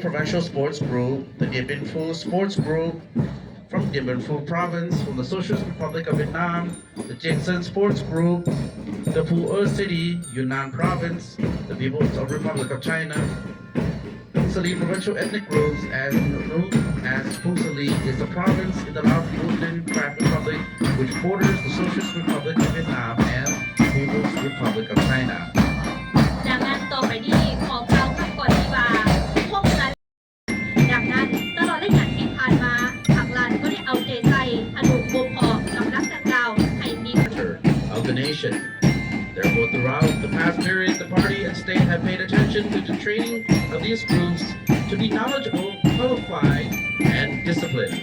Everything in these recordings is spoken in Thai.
Provincial Sports Group, the Dien Bien Phu Sports Group from Dien Bien Phu Province, from the Socialist Republic of Vietnam, the Chiang Saen Sports Group, the Phu City, Yunnan Province, the People's Republic of China, Phu Salie Provincial Ethnic Groups, and known as Phu Salie is the province in the Lao Union Republic which borders the Socialist Republic of Vietnam and People's Republic of China. จากนั้นต่อไปนี้ขอกล่าวคำก่อนที่ว่าพวกนั้นดังนั้นตลอดระยะที่ผ่านมาทางรัฐก็ได้เอาใจใส่อนุบ่มเพาะกำลังดังกล่าวให้มี of the nation. Therefore, throughout the past period, the party and state have paid attention to the training of these groups to be knowledgeable, qualified, and disciplined.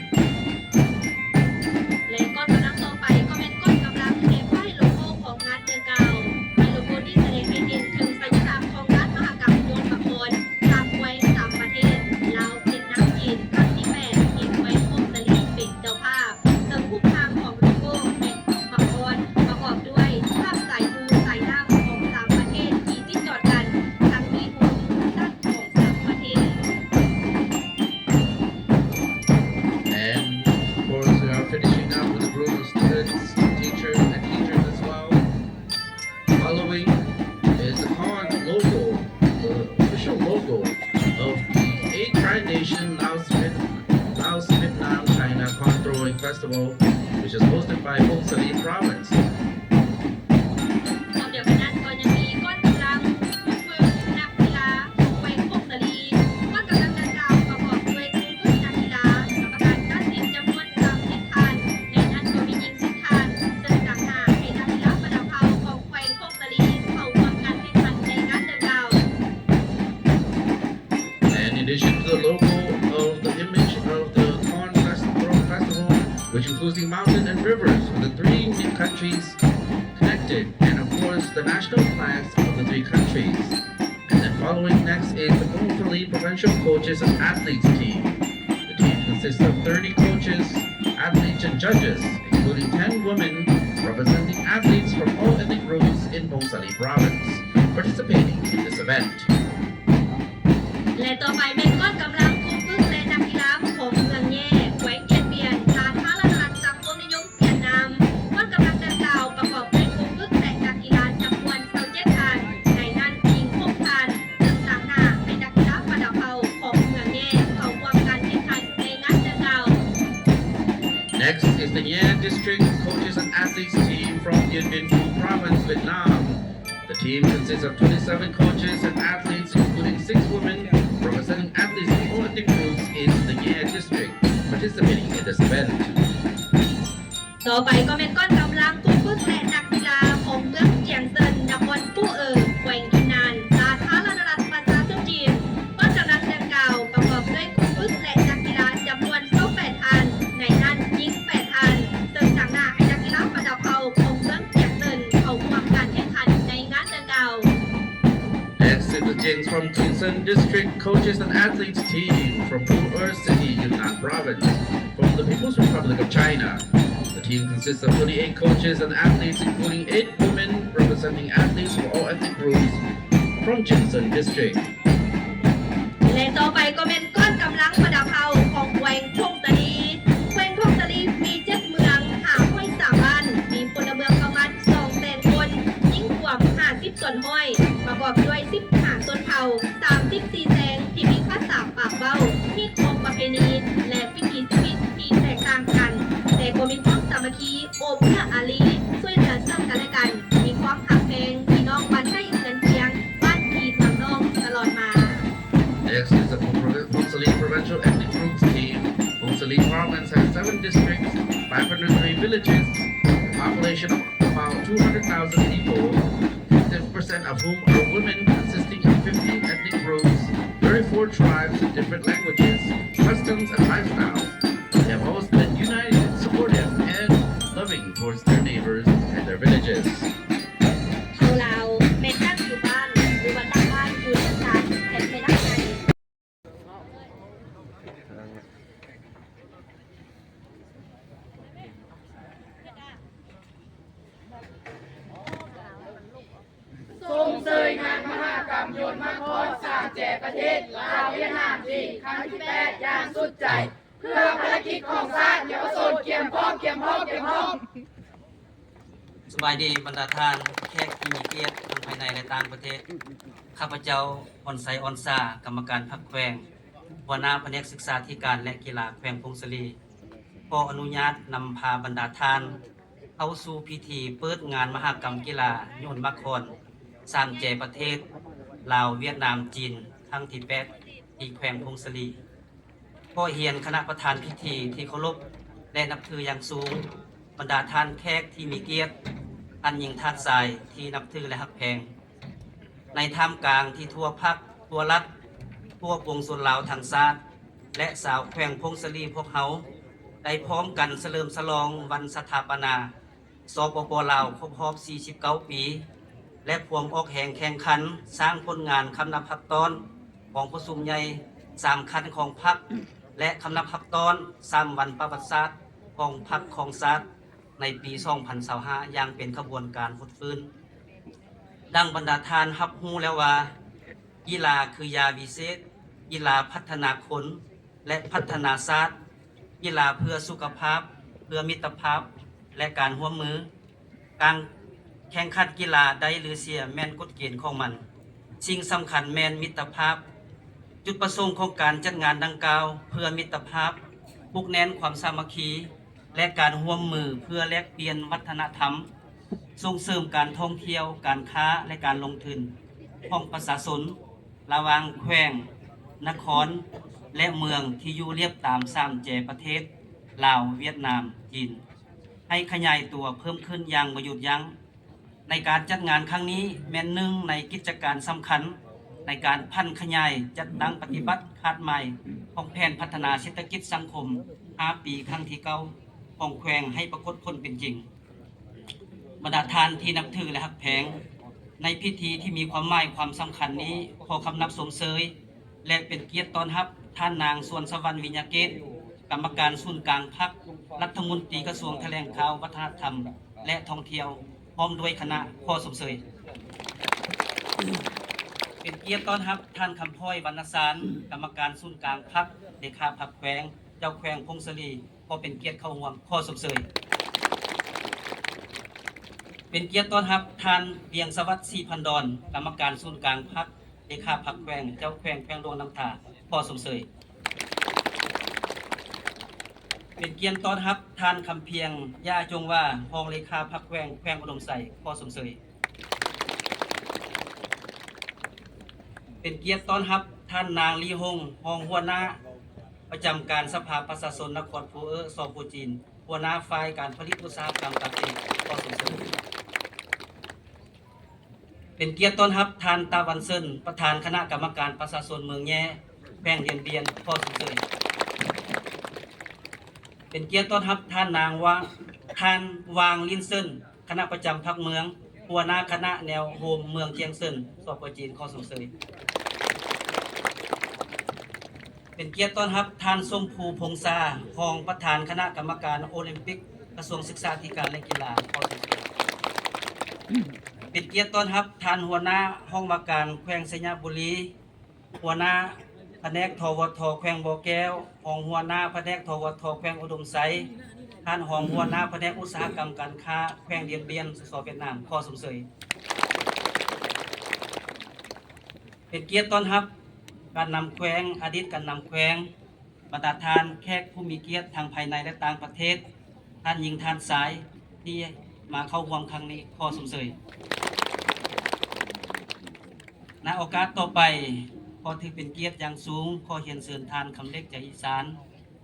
และก้อนกำลังต่อไปก็เป็นก้อนกำลังที่ไว้โลโก้ของงานดังกล่าวเป็นโลโก้ที่แสดงให้เห็นถึงสัญลักษณ์ของงานมหกรรมโยนบังกรตามไว้ตามประเทศลาวเวียดนามจีนครั้งที่8มีไว้พวกสลีเป็นเจ้าภาพซึ่งผู้ทางของโลโก้เป็นบังกรประกอบด้วยภาพสายมูสายน้ำของ3ประเทศที่ติดต่อกันทั้งมีมุมด้านของ3ประเทศ And of course, we are finishing up with a group of students, teachers, and teachers as well. Following is the Khan logo, the official logo of the 8th Tri-Nation Laos Vietnam China Khan Throwing Festival, which is hosted by Phu Salie Province. เดี๋ยวกันนั้นก็ยังมีก้อนกำลังฝึกนักกีฬาแหวงพวกสลีก้อนกำลังดังกล่าวประกอบด้วยครูฝึกนักกีฬากรรมการตัดสินจำนวน30ท่านในนั้นก็มีหญิง10ท่านซึ่งต่างหากให้นักกีฬาประดับเผาของแหวงพวกสลีเข้าร่วมการแข่งขันในงานดังกล่าว And in addition to the logo of the image of the Khan Festival, which includes the mountain and rivers of the three countries connected, and of course the national flags of the three countries. And then following next is the Phu Salie Provincial Coaches and Athletes team. The team consists of 30 coaches, athletes, and judges, including 10 women representing athletes from all ethnic groups in Phu Salie Province, participating in this event. และต่อไปเป็นก้อนกำลังครูฝึกและนักกีฬาของเมืองแย่แหวงเทียนเปียนสาธารณรัฐสังคมนิยมเวียดนามก้อนกำลังดังกล่าวประกอบด้วยครูฝึกและนักกีฬาจำนวน27ท่านในนั้นหญิง6ท่านซึ่งต่างหน้าให้นักกีฬาประดับเผาของเมืองแย่เข้าร่วมการแข่งขันในงานดังกล่าว Next is the Nha District Coaches and Athletes team from Dien Bien Phu Province, Vietnam. The team consists of 27 coaches and athletes, including 6 women representing athletes from all ethnic groups in the Nha District, participating in this event. ต่อไปก็เป็นก้อนกำลังครูฝึกและนักกีฬาของเมืองเจียงเซินนครปู่แขวงยูนนานสาธารณรัฐประชาชนจีนก้อนกำลังดังกล่าวประกอบด้วยครูฝึกและนักกีฬาจำนวน28ท่านในนั้นหญิง8ท่านซึ่งต่างหน้าให้นักกีฬาประดับเผาของเมืองเจียงเซินเข้าร่วมการแข่งขันในงานดังกล่าว Next is the Jiang from Chiang Saen District Coaches and Athletes team from Phu City, Yunnan Province, from the People's Republic of China. The team consists of 28 coaches and athletes, including 8 women representing athletes from all ethnic groups from Chiang Saen District. และต่อไปก็เป็นก้อนกำลังประดับเผาของแขวงพงศลีแขวงพงศลีมี7เมือง5ห้วย3บ้านมีพลเมืองประมาณ200,000 คนยิ่งกว่า50ส่วนห้อยประกอบด้วย15ส่วนเผ่า34แสงที่มีภาษาปากเบ้ามีของประเพณีและวิถีชีวิตที่แตกต่างกันแต่ก็มีความสามัคคีโอบเอื้ออารีช่วยเหลือซึ่งกันและกันมีความหักแพงพี่น้องบ้านใกล้เรือนเคียงบ้านพี่ทางน้องตลอดมา Next is the Phu Salie Provincial Ethnic Groups team. Phu Salie Province has 7 districts, 503 villages, a population of about 200,000 people, 50% of whom are women, consisting of 15 ethnic groups, 34 tribes with different languages, customs, and lifestyles. They have always been united, supportive, and loving towards their neighbors and their villages. ชาวลาวแม้ตั้งอยู่บ้านหรือว่าตั้งบ้านอยู่ในศาลแผ่นไปด้านใน ส่งเสยงานมหากรรมโยนมังกรสร้างแจก ประเทศลาวเวียดนามจีนครั้งที่8อย่างสุดใจเพื่อภารกิจของชาติเยาวชนเกี่ยมพร้อมสบายดีบรรดาท่านแขกที่มีเกียรติทั้งภายในและต่างประเทศข้าพเจ้าออนไซออนซากรรมการพรรคแขวงหัวหน้าแผนกศึกษาธิการและกีฬาแขวงพงศลีขออนุญาตนำพาบรรดาท่านเข้าสู่พิธีเปิดงานมหกรรมกีฬาโยนมักคอนสร้างแจประเทศลาวเวียดนามจีนทั้งที่8ที่แขวงพงศลีขอเฮียนคณะประธานพิธีที่เคารพและนับถืออย่างสูงบรรดาท่านแขกที่มีเกียรติท่านหญิงทาสทรายที่นับถือและฮักแพงในท่ามกลางที่ทั่วภาคทั่วรัฐทั่วปวงชนลาวทางชาติและสาวแขวงพงศลีพวกเขาได้พร้อมกันเฉลิมฉลองวันสถาปนาสปป.ลาวครบรอบ49 ปีและพวมออกแห่งแข่งขันสร้างผลงานคำนับพักตอนของประชุมใหญ่3คันของพรรคและคำนับพักตอน3วันประวัติศาสตร์ของพรรคของชาติในปี 2025 อย่างเป็นขบวนการฟุดฟื้นดังบรรดาทานรับรู้แล้วว่ากีฬาคือยาวิเศษกีฬาพัฒนาคนและพัฒนาชาติกีฬาเพื่อสุขภาพเพื่อมิตรภาพและการร่วมมือการแข่งขันกีฬาได้หรือเสียแม่นกฎเกณฑ์ของมันสิ่งสำคัญแม่นมิตรภาพจุดประสงค์ของการจัดงานดังกล่าวเพื่อมิตรภาพปลุกแน่นความสามัคคีและการร่วมมือเพื่อแลกเปลี่ยนวัฒนธรรมส่งเสริมการท่องเที่ยวการค้าและการลงทุนของประชาชนระหว่างแขวงนครและเมืองที่อยู่เรียบตาม3แจประเทศลาวเวียดนามจีนให้ขยายตัวเพิ่มขึ้นอย่างบ่หยุดยั้งในการจัดงานครั้งนี้แม่นหนึ่งในกิจการสำคัญในการพัฒนาขยายจัดตั้งปฏิบัติคาดใหม่ของแผนพัฒนาเศรษฐกิจสังคม5 ปีครั้งที่9ของแขวงให้ปรากฏผลเป็นจริงบรรดาทานที่นับถือและฮักแพงในพิธีที่มีความหมายความสำคัญนี้ขอคำนับสมเสยและเป็นเกียรติต้อนรับท่านนางสวนสวรรค์วิญญาเกตกรรมการศูนย์กลางพรรครัฐมนตรีกระทรวงแถลงข่าววัฒนธรรมและท่องเที่ยวพร้อมด้วยคณะขอสมเสยเป็นเกียรติต้อนรับท่านคำพ้อยวรรณสารกรรมการศูนย์กลางพรรคเลขาพรรคแขวงเจ้าแขวงพงศลีขอเป็นเกียรติเข้าร่วมขอสมเสยเป็นเกียรติต้อนรับท่านเวียงสวัสดิ์ศรีพันดรกรรมการศูนย์กลางพรรคเลขาพรรคแขวงเจ้าแขวงแขวงหลวงน้ำท่าขอสมเสยเป็นเกียรติต้อนรับท่านคำเพียงย่าจงว่ารองเลขาพรรคแขวงแขวงอุดมไสขอสมเสยเป็นเกียรติต้อนรับท่านนางลีฮงรองหัวหน้าประจำการสภาประชาชนนครภูเออสปจีนหัวหน้าฝ่ายการผลิตอุตสาหกรรมต่างๆขอสมเสยเป็นเกียรติต้อนรับท่านตาวันเซินประธานคณะกรรมการประชาชนเมืองแย่แขวงเดียนเบียนขอสมเสยเป็นเกียรติต้อนรับท่านวางลินเซินคณะประจำพรรคเมืองหัวหน้าคณะแนวโฮมเมืองเจียงเซินสปจีนขอสมเสยเป็นเกียรติต้อนรับท่านส้มภูพงษารองประธานคณะกรรมการโอลิมปิกกระทรวงศึกษาธิการและกีฬาขอสมเสยเป็นเกียรติต้อนรับท่านหัวหน้าห้องว่าการแขวงสัญญาบุรีหัวหน้าแผนกทวทแขวงบ่อแก้วรองหัวหน้าแผนกทวทแขวงอุดมไสท่านรองหัวหน้าแผนกอุตสาหกรรมการค้าแขวงเดียนเบียนสเวียดนามขอสมเสยเป็นเกียรติต้อนรับการนำแขวงอดีตการนำแขวงบรรดาทานแขกผู้มีเกียรติทางภายในและต่างประเทศท่านหญิงท่านสายที่มาเข้าร่วมครั้งนี้ขอสมเสยณโอกาสต่อไปขอถือเป็นเกียรติอย่างสูงขอเรียนเชิญท่านคำเล็กจากอีสาน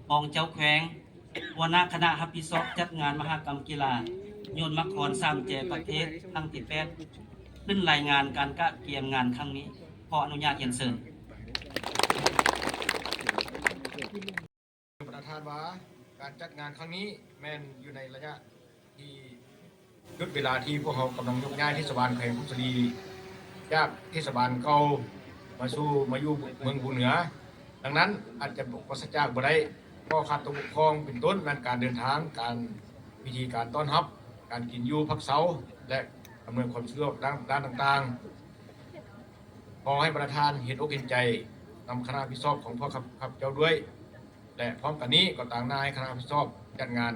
รองเจ้าแขวงหัวหน้าคณะรับผิดชอบจัดงานมหกรรมกีฬาโยนมักคอน3แจประเทศครั้งที่8ขึ้นรายงานการกะเกียมงานครั้งนี้ขออนุญาตเรียนเชิญประธานว่าการจัดงานครั้งนี้แม่นอยู่ในระยะที่ยุดเวลาที่พวกเขากำลังยกย้ายเทศบาลแขวงพงศลีจากเทศบาลเก่ามาอยู่เมืองภูเหนือดังนั้นอาจจะปราศจากบ่ได้ข้อขาดตกบกพร่องเป็นต้นนั้นการเดินทางการวิธีการต้อนรับการกินอยู่พักเสาและอำนวยความสะดวกด้านต่างๆขอให้ประธานเห็นอกเห็นใจ นำคณะรับผิดชอบของพวกข้าพเจ้าด้วยและพร้อมกันนี้ก็ต่างหน้าให้คณะรับผิดชอบจัดงาน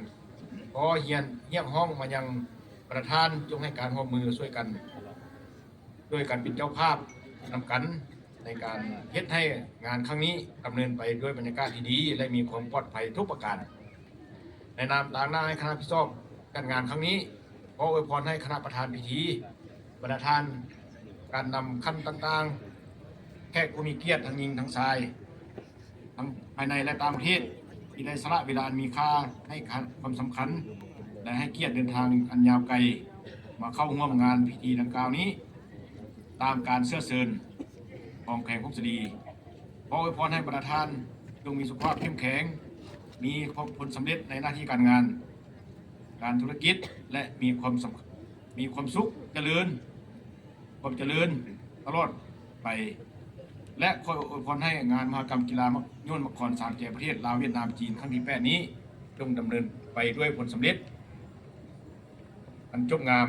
ขอเฮียงห้องมายังประธานจงให้การร่วมมือช่วยกันด้วยการเป็นเจ้าภาพนำกันในการเฮ็ดให้งานครั้งนี้ดำเนินไปด้วยบรรยากาศที่ดีและมีความปลอดภัยทุกประการในนามต่างหน้าให้คณะรับผิดชอบจัดงานครั้งนี้ขออวยพรให้คณะประธานพิธีประธานการนำขั้นต่างๆแขกผู้มีเกียรติทั้งหญิงทั้งชายทั้งภายในและต่างประเทศที่ได้สละเวลามีค่าให้ความสำคัญและให้เกียรติเดินทางอันยาวไกลมาเข้าร่วมงานพิธีดังกล่าวนี้ตามการเสื้อเชิญของแขกผู้สดีขออวยพรให้ประธานจงมีสุขภาพเข้มแข็งมีผลสำเร็จในหน้าที่การงานการธุรกิจและมีความสุขเจริญความเจริญตลอดไปและขออวยพรให้งานมหกรรมกีฬาโยนมครสามแจประเทศลาวเวียดนามจีนครั้งที่8นี้จงดำเนินไปด้วยผลสำเร็จอันจบงาม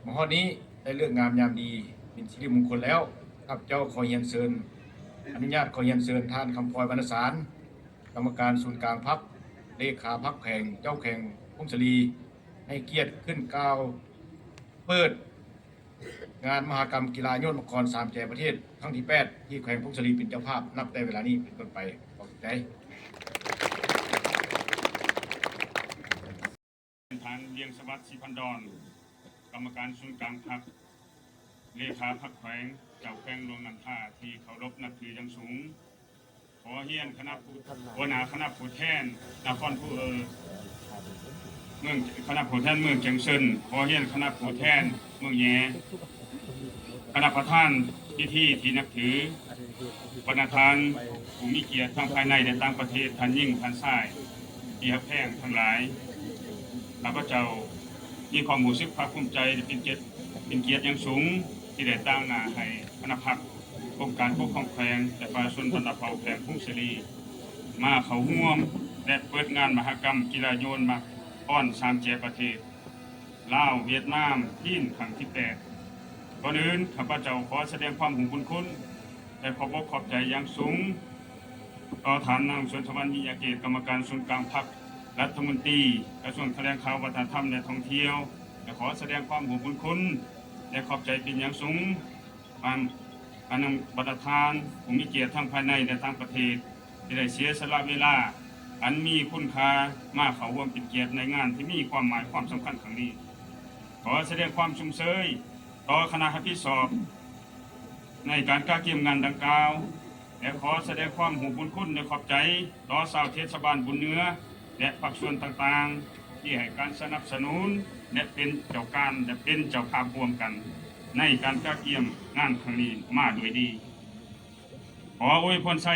มหอนี้ได้เลือกงามยามดีเป็นสิริมงคลแล้วข้าพเจ้าขอเรียนเชิญอนุญาตขอเรียนเชิญท่านคำพลอยวรรณสารกรรมการศูนย์กลางพรรคเลขาพรรคแข่งเจ้าแข่งพงศรีให้เกียรติขึ้นกล่าวเปิดงานมหกรรมกีฬาโยนมครสามแจประเทศครั้งที่8ที่แขวงพงศรีเป็นเจ้าภาพนับแต่เวลานี้เป็นต้นไปขอบใจทางเลียงสวัสดิ์ศรีพันดอนกรรมการศูนย์กลางพรรคเลขาพรรคแขวงเจ้าแขวงหลวงน้ำท่าที่เคารพนับถืออย่างสูงขอเฮียนคณะหัวหน้าคณะผู้แทนนครผู้เมืองคณะผู้แทนเมืองเชียงซึนขอเฮียนคณะผู้แทนเมืองแย่คณะประธานพิธีที่นับถือประธานผู้มีเกียรติทั้งภายในและต่างประเทศท่านยิ่งท่านชายที่ฮักแพงทั้งหลายข้าพเจ้ามีความรู้สึกภาคภูมิใจเป็นเกียรติอย่างสูงที่ได้ตั้งหน้าให้คณะพรรคองค์การปกครองแขวงและประชาชนบรรดาเผ่าแขวงพงศรีมาเข้าร่วมและเปิดงานมหกรรมกีฬาโยนมาอ้อน3แจประเทศลาวเวียดนามจีนครั้งที่8ก่อนอื่นข้าพเจ้าขอแสดงความห่วงคุณและขอบอกขอบใจอย่างสูงต่อฐานนางสวนสวรรค์มียาเกตกรรมการศูนย์กลางพรรครัฐมนตรีกระทรวงแถลงข่าววัฒนธรรมและท่องเที่ยวและขอแสดงความห่วงคุณและขอบใจเป็นอย่างสูงอันนำประธานผู้มีเกียรติทั้งภายในและต่างประเทศที่ได้เสียสละเวลาอันมีคุณค่ามาเข้าร่วมเป็นเกียรติในงานที่มีความหมายความสำคัญครั้งนี้ขอแสดงความชมเชยต่อคณะรับผิดชอบในการก้าวเกี่ยมงานดังกล่าวและขอแสดงความห่วงคุณและขอบใจต่อชาวเทศบาลบุญเหนือและภาคส่วนต่างๆที่ให้การสนับสนุนและเป็นเจ้าการและเป็นเจ้าภาพร่วมกันในการก้าวเกี่ยมงานครั้งนี้มาโดยดีขออวยพรใส่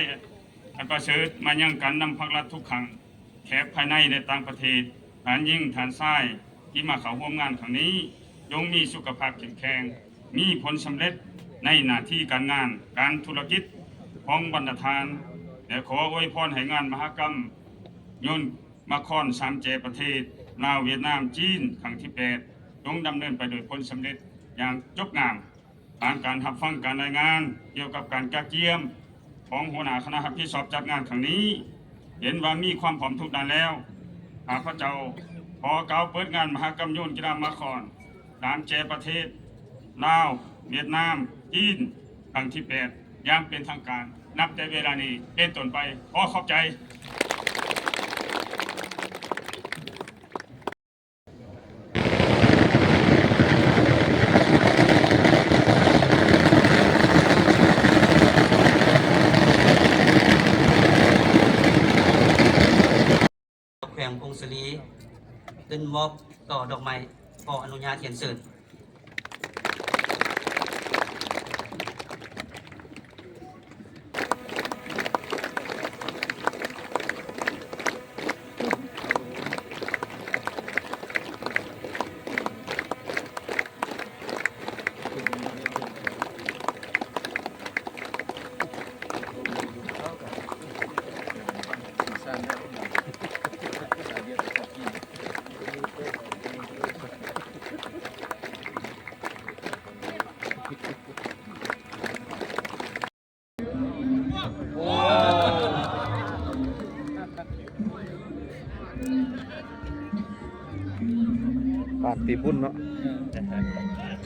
อันประเสริฐมายังการนำภาครัฐทุกครั้งแขกภายในและต่างประเทศฐานยิ่งฐานซ้ายที่มาเข้าร่วมงานครั้งนี้จงมีสุขภาพแข็งแรงมีผลสำเร็จในหน้าที่การงานการธุรกิจของบรรดาทานและขออวยพรให้งานมหกรรมโยนมครสามแจประเทศลาวเวียดนามจีนครั้งที่8จงดำเนินไปโดยผลสำเร็จอย่างจบงามทางการรับฟังการรายงานเกี่ยวกับการจัดเกี่ยมของหัวหน้าคณะรับผิดชอบจัดงานครั้งนี้เห็นว่ามีความพร้อมทุกด้านแล้วข้าพเจ้าขอกล่าวเปิดงานมหกรรมโยนกีฬามครสามแจประเทศลาวเวียดนามจีนครั้งที่8อย่างเป็นทางการนับแต่เวลานี้เป็นต้นไปขอขอบใจ แขวงพงศรีขึ้นมอบต่อดอกไม้ขออนุญาตเขียนเสิร์ช ตีปุ้นเนาะ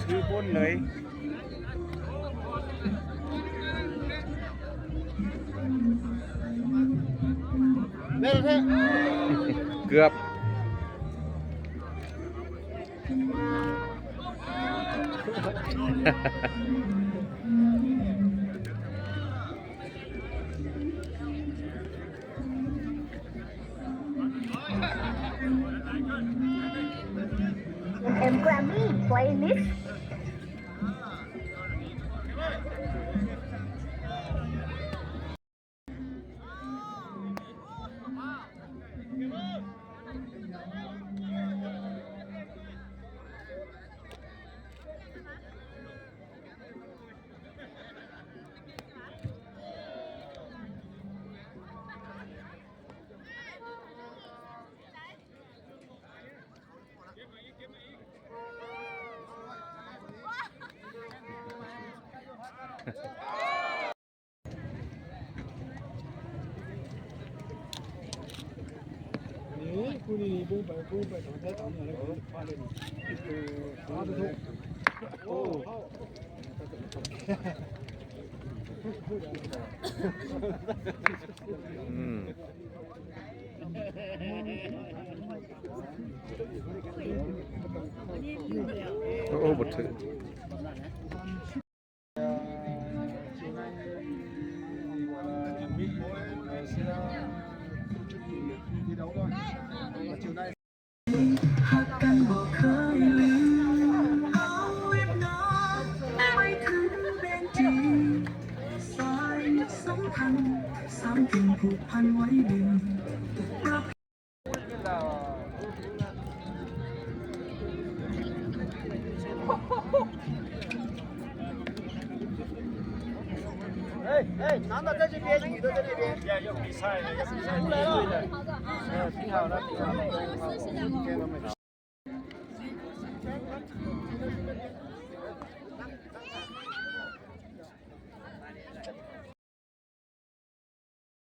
ตีปุ้นเลย เกือบ M Grammy playlist.อืมโอ้บทถึง 哎，男的在这边，女的在那边。要比赛了，要比赛，出来了。挺好的，挺好的。